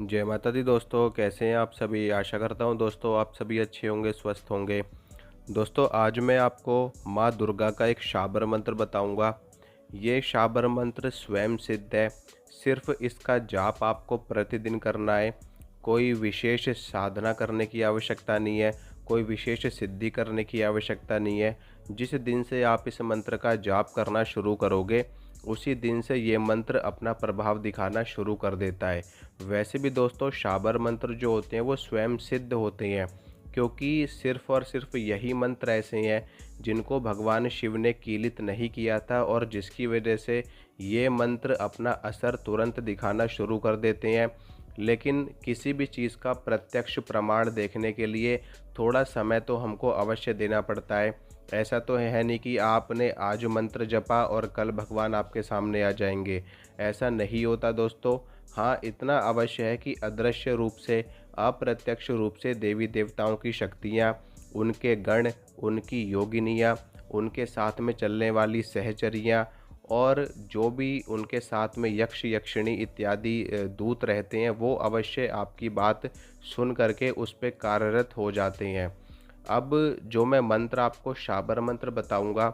जय माता दी दोस्तों, कैसे हैं आप सभी। आशा करता हूं दोस्तों आप सभी अच्छे होंगे, स्वस्थ होंगे। दोस्तों आज मैं आपको माँ दुर्गा का एक शाबर मंत्र बताऊंगा। ये शाबर मंत्र स्वयं सिद्ध है। सिर्फ इसका जाप आपको प्रतिदिन करना है। कोई विशेष साधना करने की आवश्यकता नहीं है, कोई विशेष सिद्धि करने की आवश्यकता नहीं है। जिस दिन से आप इस मंत्र का जाप करना शुरू करोगे उसी दिन से ये मंत्र अपना प्रभाव दिखाना शुरू कर देता है। वैसे भी दोस्तों शाबर मंत्र जो होते हैं वो स्वयं सिद्ध होते हैं, क्योंकि सिर्फ और सिर्फ यही मंत्र ऐसे हैं जिनको भगवान शिव ने कीलित नहीं किया था, और जिसकी वजह से ये मंत्र अपना असर तुरंत दिखाना शुरू कर देते हैं। लेकिन किसी भी चीज़ का प्रत्यक्ष प्रमाण देखने के लिए थोड़ा समय तो हमको अवश्य देना पड़ता है। ऐसा तो है नहीं कि आपने आज मंत्र जपा और कल भगवान आपके सामने आ जाएंगे। ऐसा नहीं होता दोस्तों। हाँ, इतना अवश्य है कि अदृश्य रूप से, अप्रत्यक्ष रूप से देवी देवताओं की शक्तियाँ, उनके गण, उनकी योगिनियाँ, उनके साथ में चलने वाली सहचरियाँ और जो भी उनके साथ में यक्ष यक्षिणी इत्यादि दूत रहते हैं, वो अवश्य आपकी बात सुन करके उस पर कार्यरत हो जाते हैं। अब जो मैं मंत्र आपको शाबर मंत्र बताऊंगा,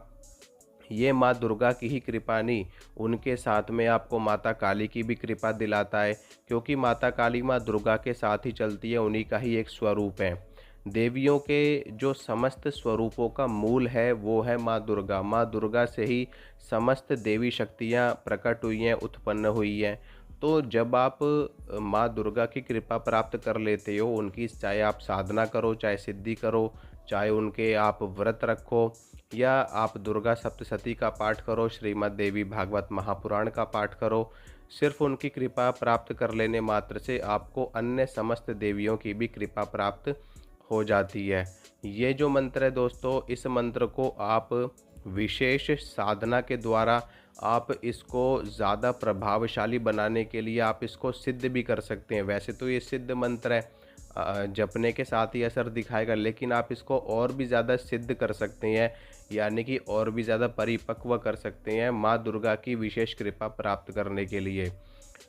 ये माँ दुर्गा की ही कृपा नहीं, उनके साथ में आपको माता काली की भी कृपा दिलाता है, क्योंकि माता काली माँ दुर्गा के साथ ही चलती है, उन्हीं का ही एक स्वरूप है। देवियों के जो समस्त स्वरूपों का मूल है वो है माँ दुर्गा। माँ दुर्गा से ही समस्त देवी शक्तियाँ प्रकट हुई हैं, उत्पन्न हुई हैं। तो जब आप माँ दुर्गा की कृपा प्राप्त कर लेते हो, उनकी चाहे आप साधना करो, चाहे सिद्धि करो, चाहे उनके आप व्रत रखो, या आप दुर्गा सप्तशती का पाठ करो, श्रीमद् देवी भागवत महापुराण का पाठ करो, सिर्फ उनकी कृपा प्राप्त कर लेने मात्र से आपको अन्य समस्त देवियों की भी कृपा प्राप्त हो जाती है। ये जो मंत्र है दोस्तों, इस मंत्र को आप विशेष साधना के द्वारा आप इसको ज़्यादा प्रभावशाली बनाने के लिए आप इसको सिद्ध भी कर सकते हैं। वैसे तो ये सिद्ध मंत्र है, जपने के साथ ही असर दिखाएगा, लेकिन आप इसको और भी ज़्यादा सिद्ध कर सकते हैं, यानी कि और भी ज़्यादा परिपक्व कर सकते हैं माँ दुर्गा की विशेष कृपा प्राप्त करने के लिए।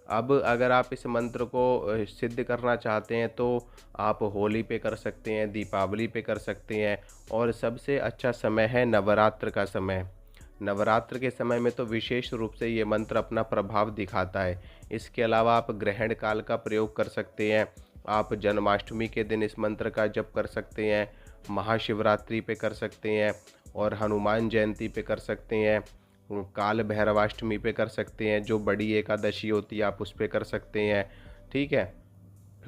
अब अगर आप इस मंत्र को सिद्ध करना चाहते हैं तो आप होली पे कर सकते हैं, दीपावली पे कर सकते हैं, और सबसे अच्छा समय है नवरात्र का समय। नवरात्र के समय में तो विशेष रूप से ये मंत्र अपना प्रभाव दिखाता है। इसके अलावा आप ग्रहण काल का प्रयोग कर सकते हैं। आप जन्माष्टमी के दिन इस मंत्र का जप कर सकते हैं, महाशिवरात्रि पे कर सकते हैं, और हनुमान जयंती पे कर सकते हैं, काल भैरवाष्टमी पे कर सकते हैं, जो बड़ी एकादशी होती है आप उस पे कर सकते हैं। ठीक है।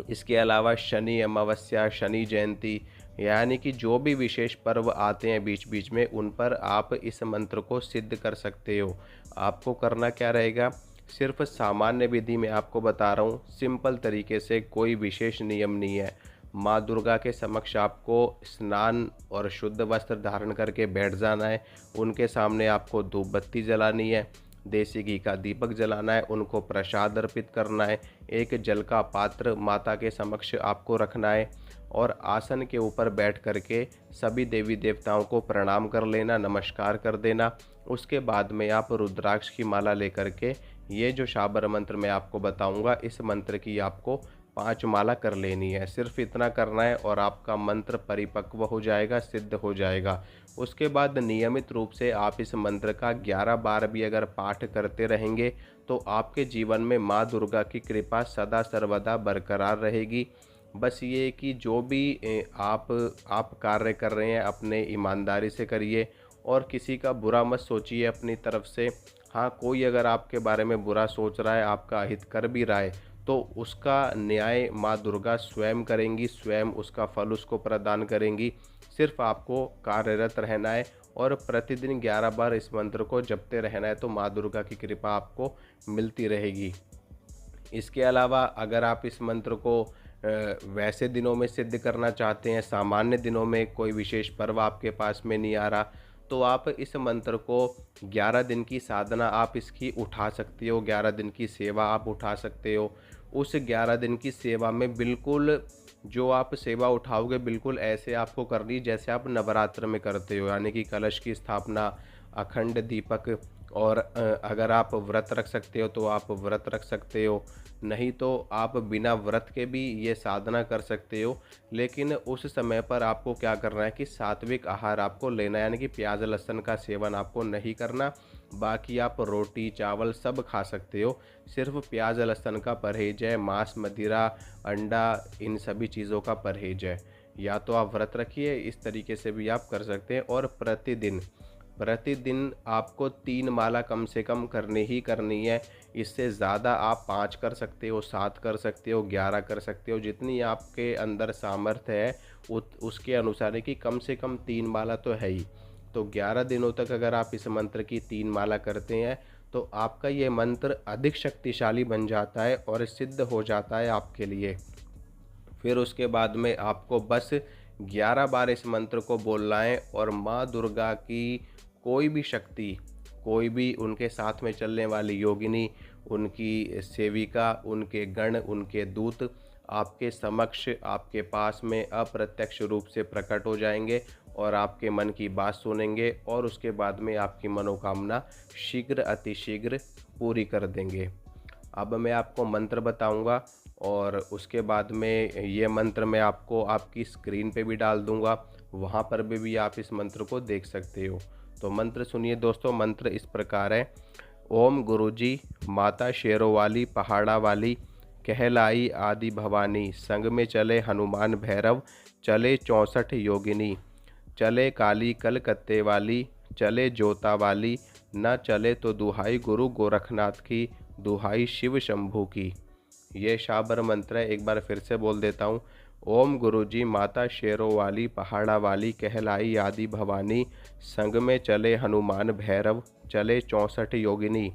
इसके अलावा शनि अमावस्या, शनि जयंती, यानी कि जो भी विशेष पर्व आते हैं बीच बीच में, उन पर आप इस मंत्र को सिद्ध कर सकते हो। आपको करना क्या रहेगा, सिर्फ सामान्य विधि में आपको बता रहा हूँ, सिंपल तरीके से, कोई विशेष नियम नहीं है। माँ दुर्गा के समक्ष आपको स्नान और शुद्ध वस्त्र धारण करके बैठ जाना है। उनके सामने आपको धूप बत्ती जलानी है, देसी घी का दीपक जलाना है, उनको प्रसाद अर्पित करना है, एक जल का पात्र माता के समक्ष आपको रखना है, और आसन के ऊपर बैठ करके सभी देवी देवताओं को प्रणाम कर लेना, नमस्कार कर देना। उसके बाद में आप रुद्राक्ष की माला लेकर के ये जो शाबर मंत्र मैं आपको बताऊंगा, इस मंत्र की आपको 5 माला कर लेनी है। सिर्फ इतना करना है और आपका मंत्र परिपक्व हो जाएगा, सिद्ध हो जाएगा। उसके बाद नियमित रूप से आप इस मंत्र का 11 बार भी अगर पाठ करते रहेंगे तो आपके जीवन में माँ दुर्गा की कृपा सदा सर्वदा बरकरार रहेगी। बस ये कि जो भी आप कार्य कर रहे हैं अपने ईमानदारी से करिए, और किसी का बुरा मत सोचिए अपनी तरफ से। हाँ, कोई अगर आपके बारे में बुरा सोच रहा है, आपका अहित कर भी रहा है, तो उसका न्याय माँ दुर्गा स्वयं करेंगी, स्वयं उसका फल उसको प्रदान करेंगी। सिर्फ आपको कार्यरत रहना है और प्रतिदिन 11 बार इस मंत्र को जपते रहना है, तो माँ दुर्गा की कृपा आपको मिलती रहेगी। इसके अलावा अगर आप इस मंत्र को वैसे दिनों में सिद्ध करना चाहते हैं, सामान्य दिनों में कोई विशेष पर्व आपके पास में नहीं आ रहा, तो आप इस मंत्र को 11 दिन की साधना आप इसकी उठा सकते हो, 11 दिन की सेवा आप उठा सकते हो। उस 11 दिन की सेवा में बिल्कुल जो आप सेवा उठाओगे बिल्कुल ऐसे आपको करनी जैसे आप नवरात्र में करते हो, यानी कि कलश की स्थापना, अखंड दीपक और अगर आप व्रत रख सकते हो तो आप व्रत रख सकते हो, नहीं तो आप बिना व्रत के भी ये साधना कर सकते हो। लेकिन उस समय पर आपको क्या करना है कि सात्विक आहार आपको लेना है, यानी कि प्याज लहसुन का सेवन आपको नहीं करना। बाकी आप रोटी चावल सब खा सकते हो, सिर्फ प्याज लहसुन का परहेज है, मांस मदिरा अंडा इन सभी चीज़ों का परहेज है। या तो आप व्रत रखिए, इस तरीके से भी आप कर सकते हैं। और प्रतिदिन प्रतिदिन आपको 3 माला कम से कम करनी ही करनी है। इससे ज़्यादा आप 5 कर सकते हो, 7 कर सकते हो, 11 कर सकते हो, जितनी आपके अंदर सामर्थ्य है उसके अनुसार है कि कम से कम 3 माला तो है ही। तो 11 दिनों तक अगर आप इस मंत्र की 3 माला करते हैं तो आपका ये मंत्र अधिक शक्तिशाली बन जाता है और सिद्ध हो जाता है आपके लिए। फिर उसके बाद में आपको बस 11 बार इस मंत्र को बोलना है और माँ दुर्गा की कोई भी शक्ति, कोई भी उनके साथ में चलने वाली योगिनी, उनकी सेविका, उनके गण, उनके दूत आपके समक्ष, आपके पास में अप्रत्यक्ष रूप से प्रकट हो जाएंगे और आपके मन की बात सुनेंगे और उसके बाद में आपकी मनोकामना शीघ्र अतिशीघ्र पूरी कर देंगे। अब मैं आपको मंत्र बताऊंगा और उसके बाद में ये मंत्र मैं आपको आपकी स्क्रीन पे भी डाल दूंगा, वहाँ पर भी आप इस मंत्र को देख सकते हो। तो मंत्र सुनिए दोस्तों। मंत्र इस प्रकार है। ओम गुरुजी माता शेरों वाली पहाड़ा वाली, कहलाई आदि भवानी, संग में चले हनुमान भैरव, चले 64 योगिनी, चले काली कलकत्ते वाली, चले जोता वाली, न चले तो दुहाई गुरु गोरखनाथ की, दुहाई शिव शंभू की। ये शाबर मंत्र है, एक बार फिर से बोल देता हूँ। ओम गुरुजी माता शेरों वाली पहाड़ा वाली, कहलाई आदि भवानी, संग में चले हनुमान भैरव, चले 64 योगिनी,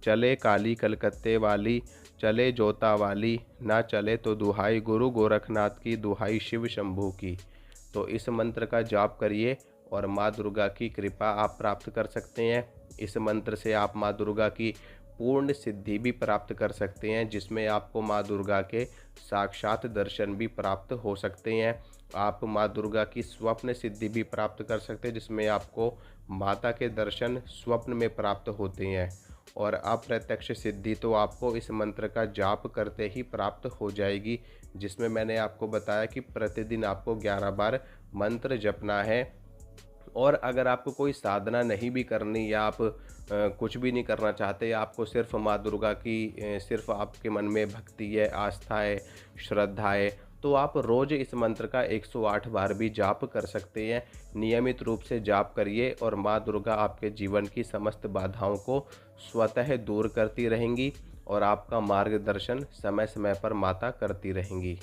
चले काली कलकत्ते वाली, चले जोता वाली, ना चले तो दुहाई गुरु गोरखनाथ की, दुहाई शिव शंभू की। तो इस मंत्र का जाप करिए और माँ दुर्गा की कृपा आप प्राप्त कर सकते हैं। इस मंत्र से आप माँ दुर्गा की पूर्ण सिद्धि भी प्राप्त कर सकते हैं, जिसमें आपको माँ दुर्गा के साक्षात दर्शन भी प्राप्त हो सकते हैं। आप माँ दुर्गा की स्वप्न सिद्धि भी प्राप्त कर सकते हैं, जिसमें आपको माता के दर्शन स्वप्न में प्राप्त होते हैं। और अप्रत्यक्ष सिद्धि तो आपको इस मंत्र का जाप करते ही प्राप्त हो जाएगी, जिसमें मैंने आपको बताया कि प्रतिदिन आपको 11 बार मंत्र जपना है। और अगर आपको कोई साधना नहीं भी करनी या आप कुछ भी नहीं करना चाहते, आपको सिर्फ माँ दुर्गा की सिर्फ आपके मन में भक्ति है, आस्था है, श्रद्धा है, तो आप रोज़ इस मंत्र का 108 बार भी जाप कर सकते हैं। नियमित रूप से जाप करिए और माँ दुर्गा आपके जीवन की समस्त बाधाओं को स्वतः दूर करती रहेंगी और आपका मार्गदर्शन समय समय पर माता करती रहेंगी।